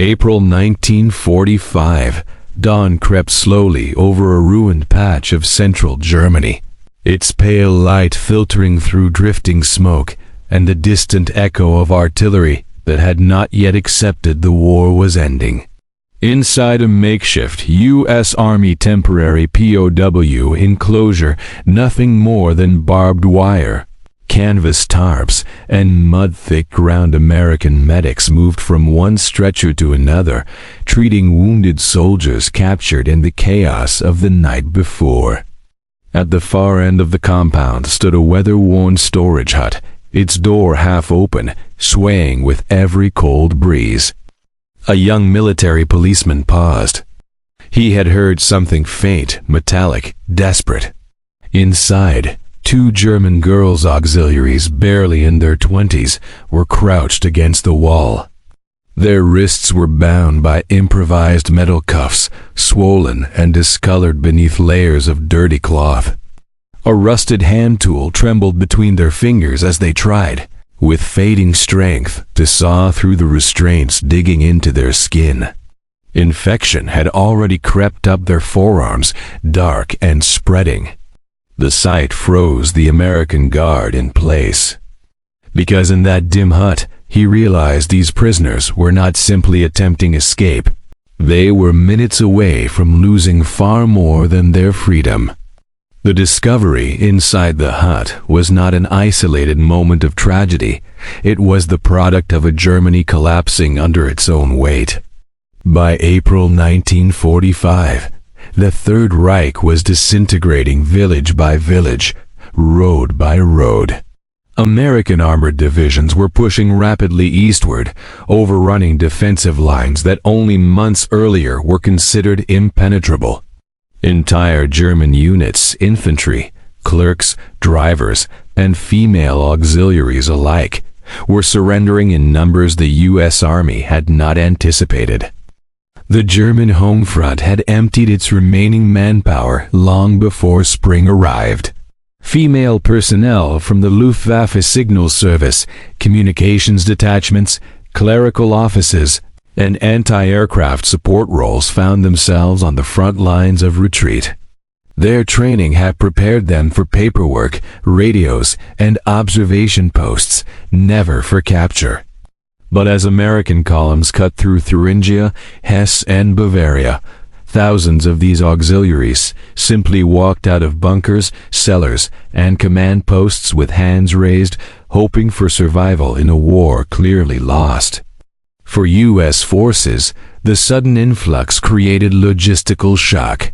April 1945. Dawn crept slowly over a ruined patch of central Germany, its pale light filtering through drifting smoke and the distant echo of artillery that had not yet accepted the war was ending. Inside a makeshift U.S. Army temporary POW enclosure, nothing more than barbed wire, canvas tarps, and mud-thick ground American medics moved from one stretcher to another, treating wounded soldiers captured in the chaos of the night before. At the far end of the compound stood a weather-worn storage hut, its door half open, swaying with every cold breeze. A young military policeman paused. He had heard something faint, metallic, desperate. Inside, two German girls' auxiliaries, barely in their 20s, were crouched against the wall. Their wrists were bound by improvised metal cuffs, swollen and discolored beneath layers of dirty cloth. A rusted hand tool trembled between their fingers as they tried, with fading strength, to saw through the restraints digging into their skin. Infection had already crept up their forearms, dark and spreading. The sight froze the American guard in place. Because in that dim hut, he realized these prisoners were not simply attempting escape. They were minutes away from losing far more than their freedom. The discovery inside the hut was not an isolated moment of tragedy. It was the product of a Germany collapsing under its own weight. By April 1945, the Third Reich was disintegrating village by village, road by road. American armored divisions were pushing rapidly eastward, overrunning defensive lines that only months earlier were considered impenetrable. Entire German units, infantry, clerks, drivers, and female auxiliaries alike, were surrendering in numbers the U.S. Army had not anticipated. The German home front had emptied its remaining manpower long before spring arrived. Female personnel from the Luftwaffe Signal Service, communications detachments, clerical offices, and anti-aircraft support roles found themselves on the front lines of retreat. Their training had prepared them for paperwork, radios, and observation posts, never for capture. But as American columns cut through Thuringia, Hesse, and Bavaria, thousands of these auxiliaries simply walked out of bunkers, cellars, and command posts with hands raised, hoping for survival in a war clearly lost. For U.S. forces, the sudden influx created logistical shock.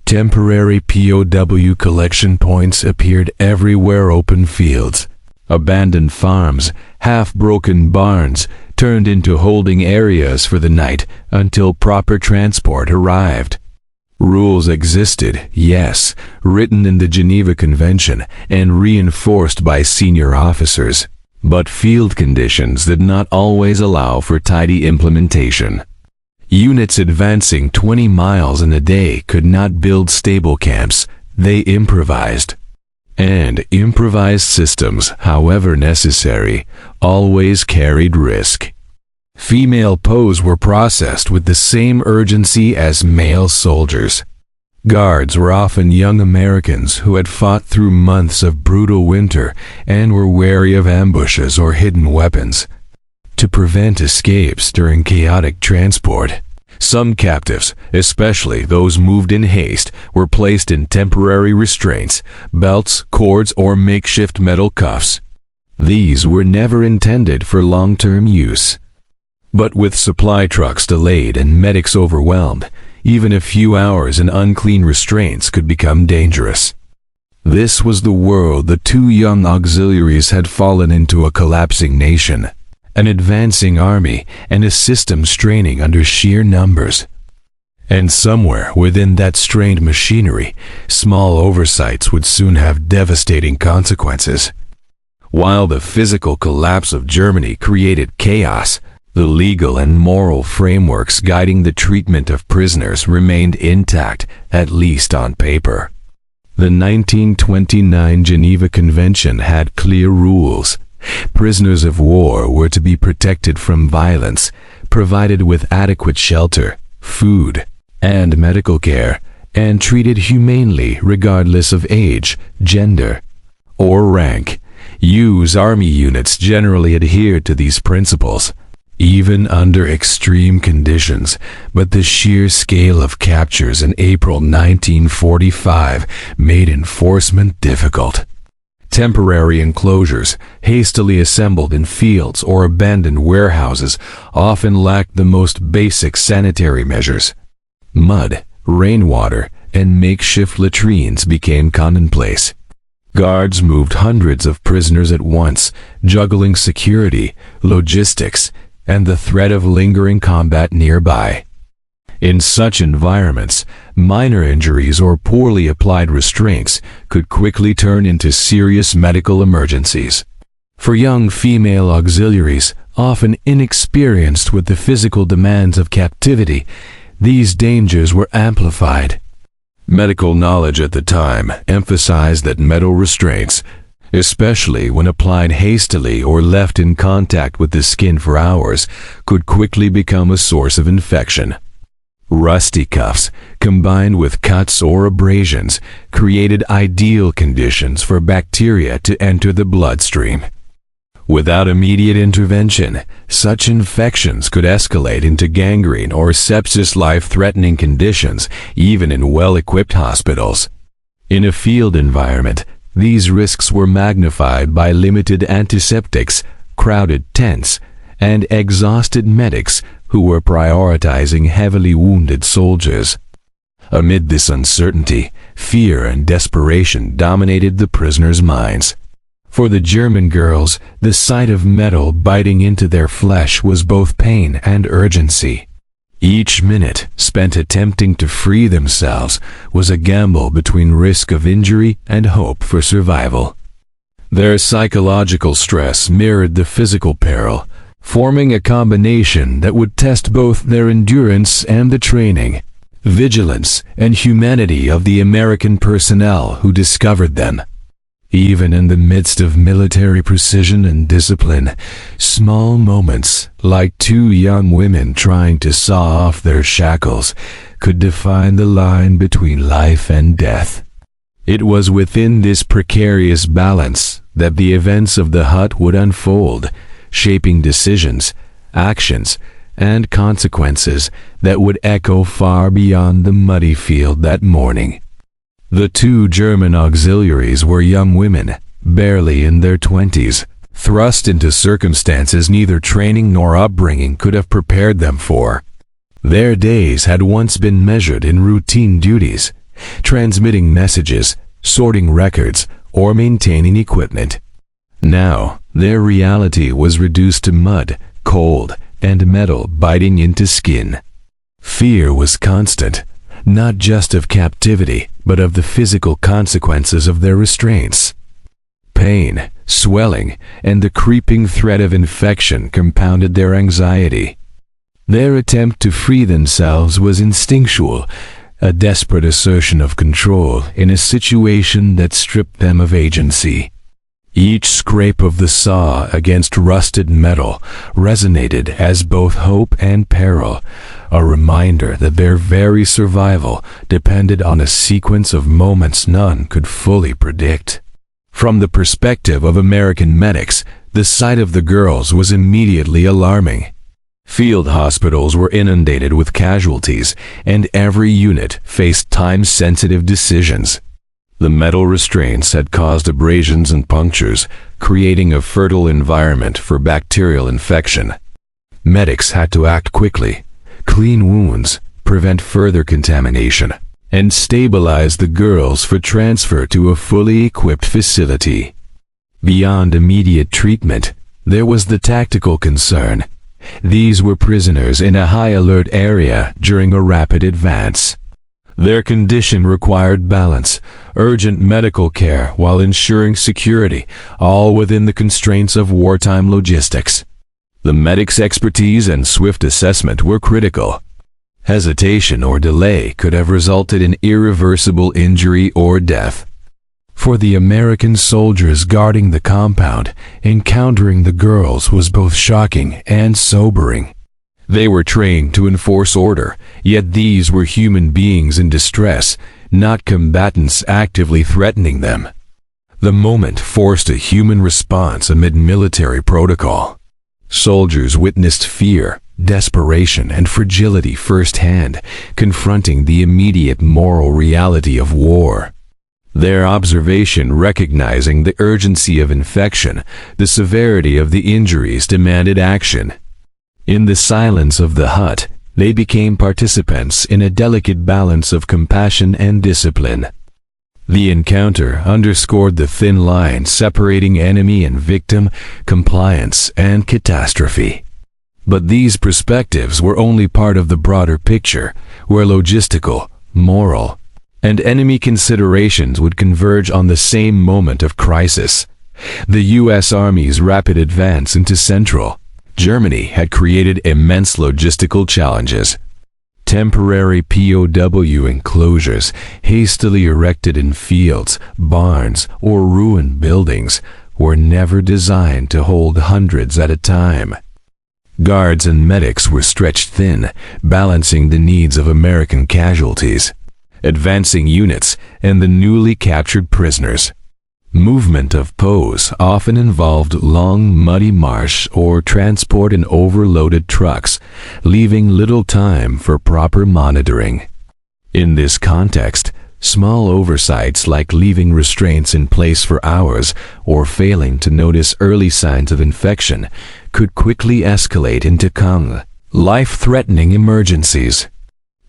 Temporary POW collection points appeared everywhere. Open fields, abandoned farms, half-broken barns turned into holding areas for the night until proper transport arrived. Rules existed, yes, written in the Geneva Convention and reinforced by senior officers. But field conditions did not always allow for tidy implementation. Units advancing 20 miles in a day could not build stable camps. They improvised. And improvised systems, however necessary, always carried risk. Female POWs were processed with the same urgency as male soldiers. Guards were often young Americans who had fought through months of brutal winter and were wary of ambushes or hidden weapons. To prevent escapes during chaotic transport, some captives, especially those moved in haste, were placed in temporary restraints, belts, cords, or makeshift metal cuffs. These were never intended for long-term use. But with supply trucks delayed and medics overwhelmed, even a few hours in unclean restraints could become dangerous. This was the world the two young auxiliaries had fallen into: a collapsing nation, an advancing army, and a system straining under sheer numbers. And somewhere within that strained machinery, small oversights would soon have devastating consequences. While the physical collapse of Germany created chaos, the legal and moral frameworks guiding the treatment of prisoners remained intact, at least on paper. The 1929 Geneva Convention had clear rules. Prisoners of war were to be protected from violence, provided with adequate shelter, food, and medical care, and treated humanely regardless of age, gender, or rank. U.S. Army units generally adhered to these principles, even under extreme conditions, but the sheer scale of captures in April 1945 made enforcement difficult. Temporary enclosures, hastily assembled in fields or abandoned warehouses, often lacked the most basic sanitary measures. Mud, rainwater, and makeshift latrines became commonplace. Guards moved hundreds of prisoners at once, juggling security, logistics, and the threat of lingering combat nearby. In such environments, minor injuries or poorly applied restraints could quickly turn into serious medical emergencies. For young female auxiliaries, often inexperienced with the physical demands of captivity, these dangers were amplified. Medical knowledge at the time emphasized that metal restraints, especially when applied hastily or left in contact with the skin for hours, could quickly become a source of infection. Rusty cuffs, combined with cuts or abrasions, created ideal conditions for bacteria to enter the bloodstream. Without immediate intervention, such infections could escalate into gangrene or sepsis, life-threatening conditions, even in well-equipped hospitals. In a field environment, these risks were magnified by limited antiseptics, crowded tents, and exhausted medics who were prioritizing heavily wounded soldiers. Amid this uncertainty, fear and desperation dominated the prisoners' minds. For the German girls, the sight of metal biting into their flesh was both pain and urgency. Each minute spent attempting to free themselves was a gamble between risk of injury and hope for survival. Their psychological stress mirrored the physical peril, forming a combination that would test both their endurance and the training, vigilance, and humanity of the American personnel who discovered them. Even in the midst of military precision and discipline, small moments, like two young women trying to saw off their shackles, could define the line between life and death. It was within this precarious balance that the events of the hut would unfold, shaping decisions, actions, and consequences that would echo far beyond the muddy field that morning. The two German auxiliaries were young women, barely in their 20s, thrust into circumstances neither training nor upbringing could have prepared them for. Their days had once been measured in routine duties, transmitting messages, sorting records, or maintaining equipment. Now, their reality was reduced to mud, cold, and metal biting into skin. Fear was constant, not just of captivity, but of the physical consequences of their restraints. Pain, swelling, and the creeping threat of infection compounded their anxiety. Their attempt to free themselves was instinctual, a desperate assertion of control in a situation that stripped them of agency. Each scrape of the saw against rusted metal resonated as both hope and peril, a reminder that their very survival depended on a sequence of moments none could fully predict. From the perspective of American medics, the sight of the girls was immediately alarming. Field hospitals were inundated with casualties, and every unit faced time-sensitive decisions. The metal restraints had caused abrasions and punctures, creating a fertile environment for bacterial infection. Medics had to act quickly, clean wounds, prevent further contamination, and stabilize the girls for transfer to a fully equipped facility. Beyond immediate treatment, there was the tactical concern. These were prisoners in a high-alert area during a rapid advance. Their condition required balance, urgent medical care while ensuring security, all within the constraints of wartime logistics. The medic's expertise and swift assessment were critical. Hesitation or delay could have resulted in irreversible injury or death. For the American soldiers guarding the compound, encountering the girls was both shocking and sobering. They were trained to enforce order, yet these were human beings in distress, not combatants actively threatening them. The moment forced a human response amid military protocol. Soldiers witnessed fear, desperation, and fragility firsthand, confronting the immediate moral reality of war. Their observation recognizing the urgency of infection, the severity of the injuries demanded action. In the silence of the hut, they became participants in a delicate balance of compassion and discipline. The encounter underscored the thin line separating enemy and victim, compliance and catastrophe. But these perspectives were only part of the broader picture, where logistical, moral, and enemy considerations would converge on the same moment of crisis. The U.S. Army's rapid advance into Central Germany had created immense logistical challenges. Temporary POW enclosures, hastily erected in fields, barns, or ruined buildings, were never designed to hold hundreds at a time. Guards and medics were stretched thin, balancing the needs of American casualties, advancing units, and the newly captured prisoners. Movement of POWs often involved long, muddy march or transport in overloaded trucks, leaving little time for proper monitoring. In this context, small oversights like leaving restraints in place for hours or failing to notice early signs of infection could quickly escalate into life-threatening emergencies.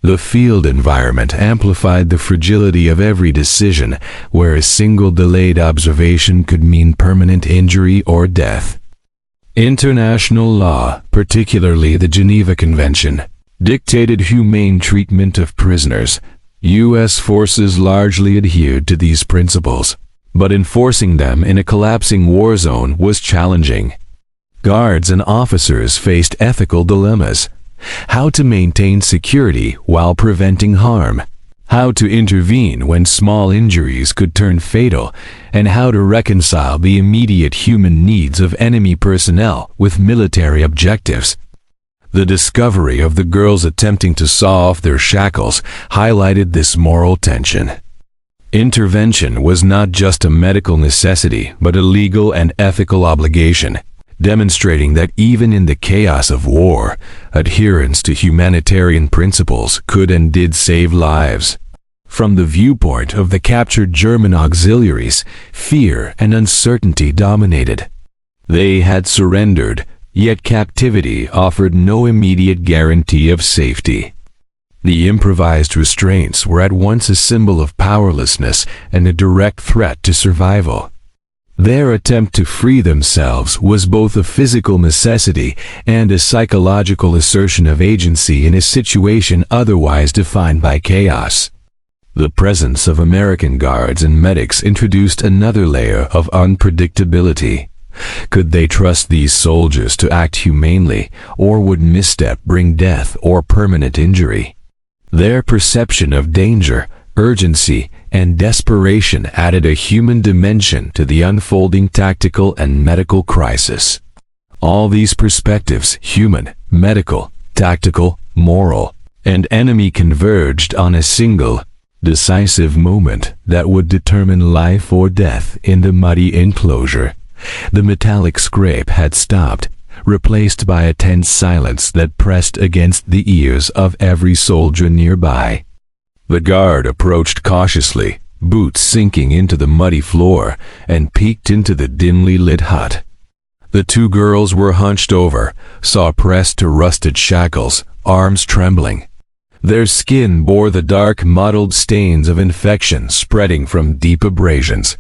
The field environment amplified the fragility of every decision, where a single delayed observation could mean permanent injury or death. International law, particularly the Geneva Convention, dictated humane treatment of prisoners. U.S. forces largely adhered to these principles, but enforcing them in a collapsing war zone was challenging. Guards and officers faced ethical dilemmas. How to maintain security while preventing harm, how to intervene when small injuries could turn fatal, and how to reconcile the immediate human needs of enemy personnel with military objectives. The discovery of the girls attempting to saw off their shackles highlighted this moral tension. Intervention was not just a medical necessity, but a legal and ethical obligation, demonstrating that even in the chaos of war, adherence to humanitarian principles could and did save lives. From the viewpoint of the captured German auxiliaries, fear and uncertainty dominated. They had surrendered, yet captivity offered no immediate guarantee of safety. The improvised restraints were at once a symbol of powerlessness and a direct threat to survival. Their attempt to free themselves was both a physical necessity and a psychological assertion of agency in a situation otherwise defined by chaos. The presence of American guards and medics introduced another layer of unpredictability. Could they trust these soldiers to act humanely, or would misstep bring death or permanent injury? Their perception of danger, urgency, and desperation added a human dimension to the unfolding tactical and medical crisis. All these perspectives, human, medical, tactical, moral, and enemy, converged on a single, decisive moment that would determine life or death in the muddy enclosure. The metallic scrape had stopped, replaced by a tense silence that pressed against the ears of every soldier nearby. The guard approached cautiously, boots sinking into the muddy floor, and peeked into the dimly lit hut. The two girls were hunched over, saw pressed to rusted shackles, arms trembling. Their skin bore the dark, mottled stains of infection spreading from deep abrasions.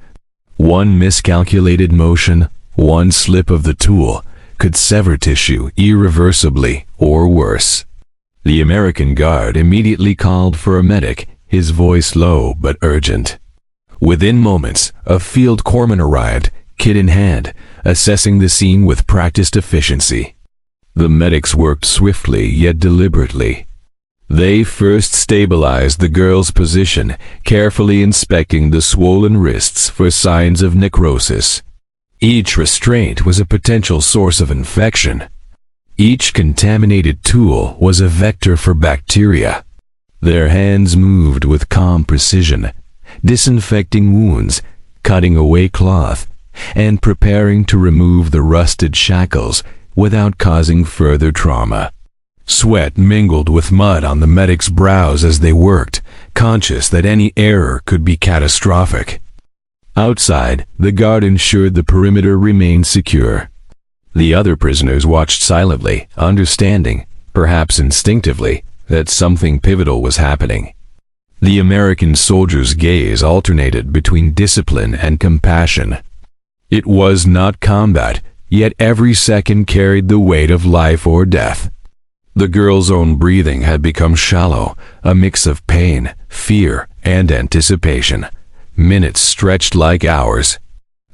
One miscalculated motion, one slip of the tool, could sever tissue irreversibly or worse. The American guard immediately called for a medic, his voice low but urgent. Within moments, a field corpsman arrived, kit in hand, assessing the scene with practiced efficiency. The medics worked swiftly yet deliberately. They first stabilized the girl's position, carefully inspecting the swollen wrists for signs of necrosis. Each restraint was a potential source of infection. Each contaminated tool was a vector for bacteria. Their hands moved with calm precision, disinfecting wounds, cutting away cloth, and preparing to remove the rusted shackles without causing further trauma. Sweat mingled with mud on the medics' brows as they worked, conscious that any error could be catastrophic. Outside, the guard ensured the perimeter remained secure. The other prisoners watched silently, understanding, perhaps instinctively, that something pivotal was happening. The American soldier's gaze alternated between discipline and compassion. It was not combat, yet every second carried the weight of life or death. The girl's own breathing had become shallow, a mix of pain, fear, and anticipation. Minutes stretched like hours.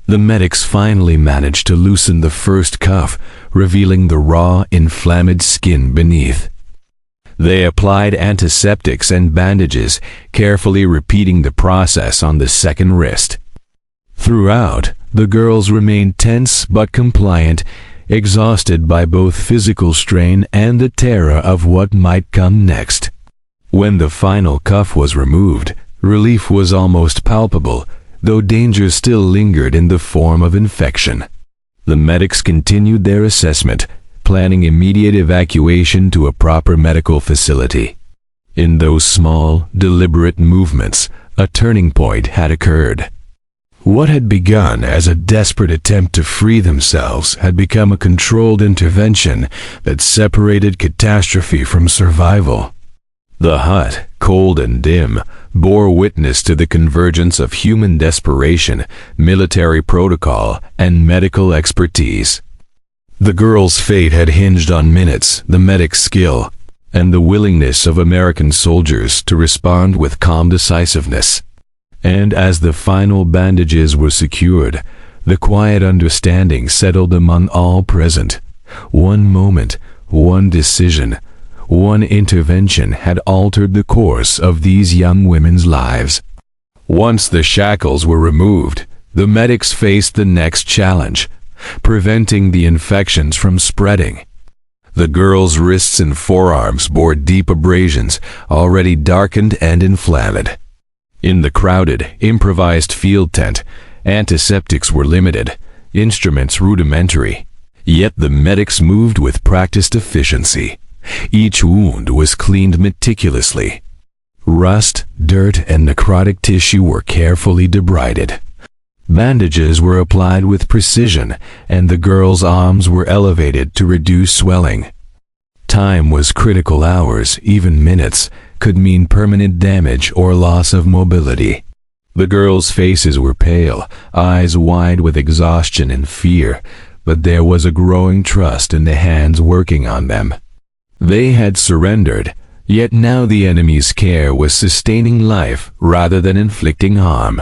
The medics finally managed to loosen the first cuff, revealing the raw, inflamed skin beneath. They applied antiseptics and bandages, carefully repeating the process on the second wrist. Throughout, the girls remained tense but compliant, exhausted by both physical strain and the terror of what might come next. When the final cuff was removed, relief was almost palpable, though danger still lingered in the form of infection. The medics continued their assessment, planning immediate evacuation to a proper medical facility. In those small, deliberate movements, a turning point had occurred. What had begun as a desperate attempt to free themselves had become a controlled intervention that separated catastrophe from survival. The hut, cold and dim, bore witness to the convergence of human desperation, military protocol, and medical expertise. The girl's fate had hinged on minutes, the medic's skill, and the willingness of American soldiers to respond with calm decisiveness. And as the final bandages were secured, the quiet understanding settled among all present. One moment, one decision, one intervention had altered the course of these young women's lives. Once the shackles were removed, the medics faced the next challenge: preventing the infections from spreading. The girl's wrists and forearms bore deep abrasions, already darkened and inflamed. In the crowded, improvised field tent, antiseptics were limited, instruments rudimentary. Yet the medics moved with practiced efficiency. Each wound was cleaned meticulously. Rust, dirt, and necrotic tissue were carefully debrided. Bandages were applied with precision, and the girl's arms were elevated to reduce swelling. Time was critical. Hours, even minutes, could mean permanent damage or loss of mobility. The girls' faces were pale, eyes wide with exhaustion and fear, but there was a growing trust in the hands working on them. They had surrendered, yet now the enemy's care was sustaining life rather than inflicting harm.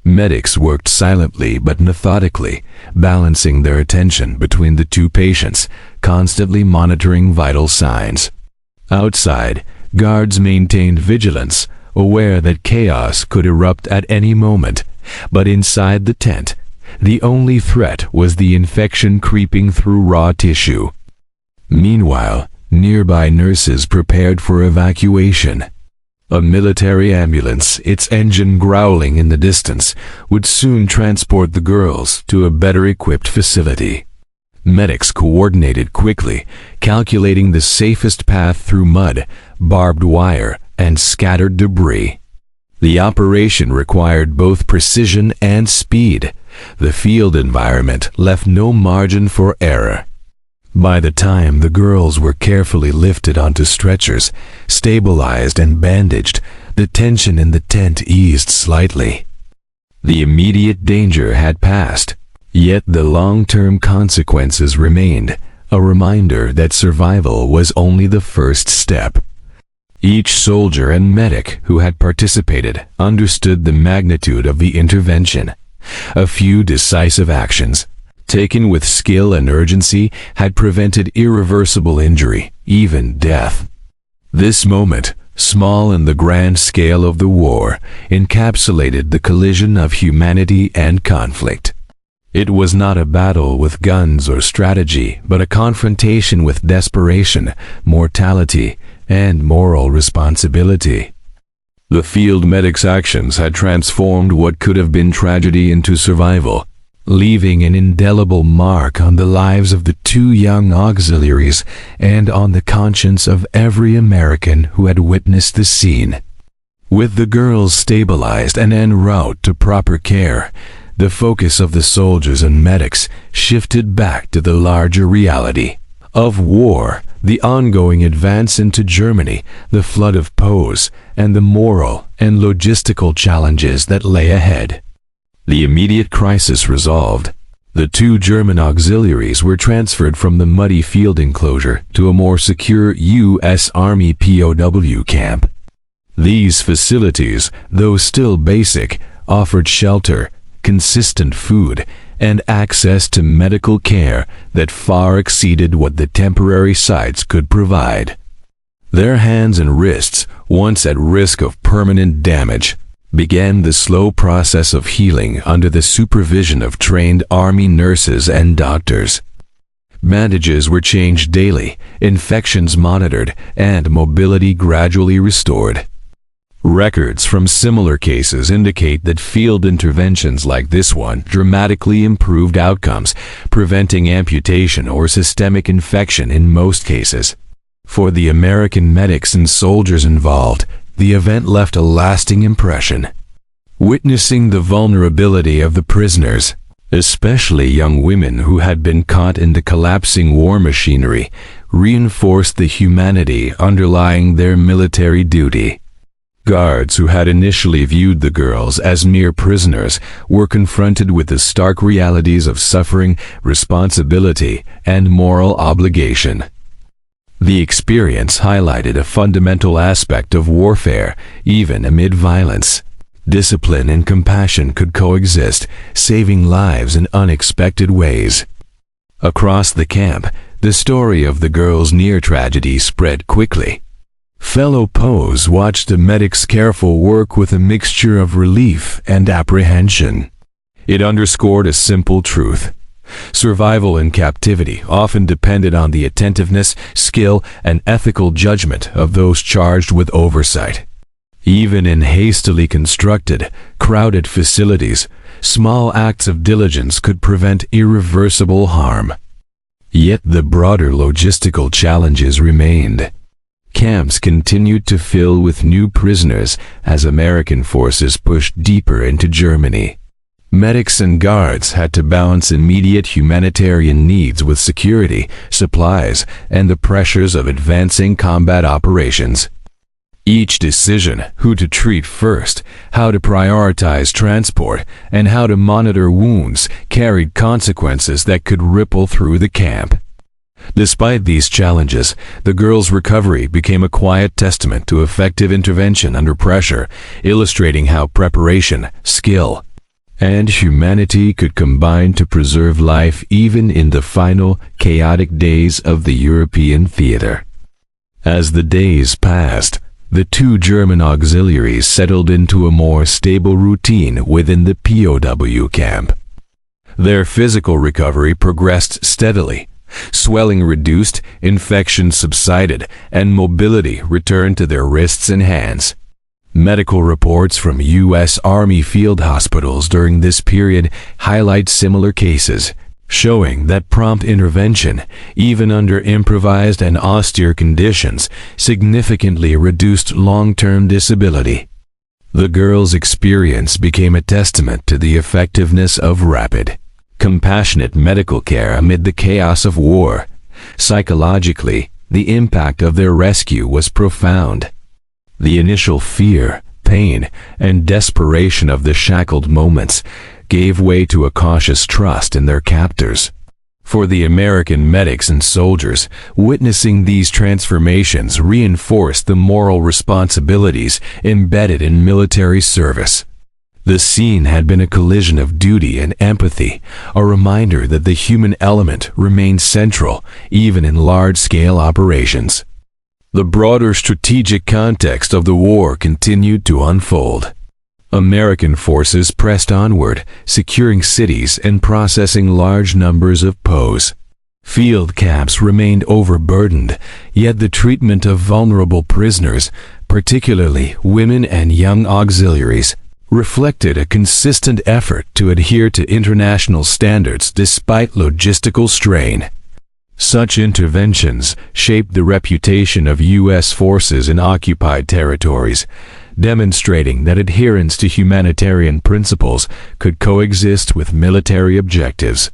Medics worked silently but methodically, balancing their attention between the two patients, constantly monitoring vital signs. Outside, guards maintained vigilance, aware that chaos could erupt at any moment, but inside the tent, the only threat was the infection creeping through raw tissue. Meanwhile, nearby nurses prepared for evacuation. A military ambulance, its engine growling in the distance, would soon transport the girls to a better-equipped facility. Medics coordinated quickly, calculating the safest path through mud, barbed wire, and scattered debris. The operation required both precision and speed. The field environment left no margin for error. By the time the girls were carefully lifted onto stretchers, stabilized and bandaged, the tension in the tent eased slightly. The immediate danger had passed, yet the long-term consequences remained, a reminder that survival was only the first step. Each soldier and medic who had participated understood the magnitude of the intervention. A few decisive actions, taken with skill and urgency, had prevented irreversible injury, even death. This moment, small in the grand scale of the war, encapsulated the collision of humanity and conflict. It was not a battle with guns or strategy, but a confrontation with desperation, mortality, and moral responsibility. The field medic's actions had transformed what could have been tragedy into survival, leaving an indelible mark on the lives of the two young auxiliaries and on the conscience of every American who had witnessed the scene. With the girls stabilized and en route to proper care, the focus of the soldiers and medics shifted back to the larger reality of war, the ongoing advance into Germany, the flood of POWs, and the moral and logistical challenges that lay ahead. The immediate crisis resolved, the two German auxiliaries were transferred from the muddy field enclosure to a more secure U.S. Army POW camp. These facilities, though still basic, offered shelter, consistent food, and access to medical care that far exceeded what the temporary sites could provide. Their hands and wrists, once at risk of permanent damage, began the slow process of healing under the supervision of trained Army nurses and doctors. Bandages were changed daily, infections monitored, and mobility gradually restored. Records from similar cases indicate that field interventions like this one dramatically improved outcomes, preventing amputation or systemic infection in most cases. For the American medics and soldiers involved, the event left a lasting impression. Witnessing the vulnerability of the prisoners, especially young women who had been caught in the collapsing war machinery, reinforced the humanity underlying their military duty. Guards who had initially viewed the girls as mere prisoners were confronted with the stark realities of suffering, responsibility, and moral obligation. The experience highlighted a fundamental aspect of warfare, even amid violence. Discipline and compassion could coexist, saving lives in unexpected ways. Across the camp, the story of the girls' near tragedy spread quickly. Fellow POWs watched the medics' careful work with a mixture of relief and apprehension. It underscored a simple truth. Survival in captivity often depended on the attentiveness, skill, and ethical judgment of those charged with oversight. Even in hastily constructed, crowded facilities, small acts of diligence could prevent irreversible harm. Yet the broader logistical challenges remained. Camps continued to fill with new prisoners as American forces pushed deeper into Germany. Medics and guards had to balance immediate humanitarian needs with security, supplies, and the pressures of advancing combat operations. Each decision, who to treat first, how to prioritize transport, and how to monitor wounds, carried consequences that could ripple through the camp. Despite these challenges, the girls' recovery became a quiet testament to effective intervention under pressure, illustrating how preparation, skill, and humanity could combine to preserve life even in the final, chaotic days of the European theater. As the days passed, the two German auxiliaries settled into a more stable routine within the POW camp. Their physical recovery progressed steadily. Swelling reduced, infection subsided, and mobility returned to their wrists and hands. Medical reports from U.S. Army field hospitals during this period highlight similar cases, showing that prompt intervention, even under improvised and austere conditions, significantly reduced long-term disability. The girls' experience became a testament to the effectiveness of rapid, compassionate medical care amid the chaos of war. Psychologically, the impact of their rescue was profound. The initial fear, pain, and desperation of the shackled moments gave way to a cautious trust in their captors. For the American medics and soldiers, witnessing these transformations reinforced the moral responsibilities embedded in military service. The scene had been a collision of duty and empathy, a reminder that the human element remains central even in large-scale operations. The broader strategic context of the war continued to unfold. American forces pressed onward, securing cities and processing large numbers of POWs. Field camps remained overburdened, yet the treatment of vulnerable prisoners, particularly women and young auxiliaries, reflected a consistent effort to adhere to international standards despite logistical strain. Such interventions shaped the reputation of U.S. forces in occupied territories, demonstrating that adherence to humanitarian principles could coexist with military objectives.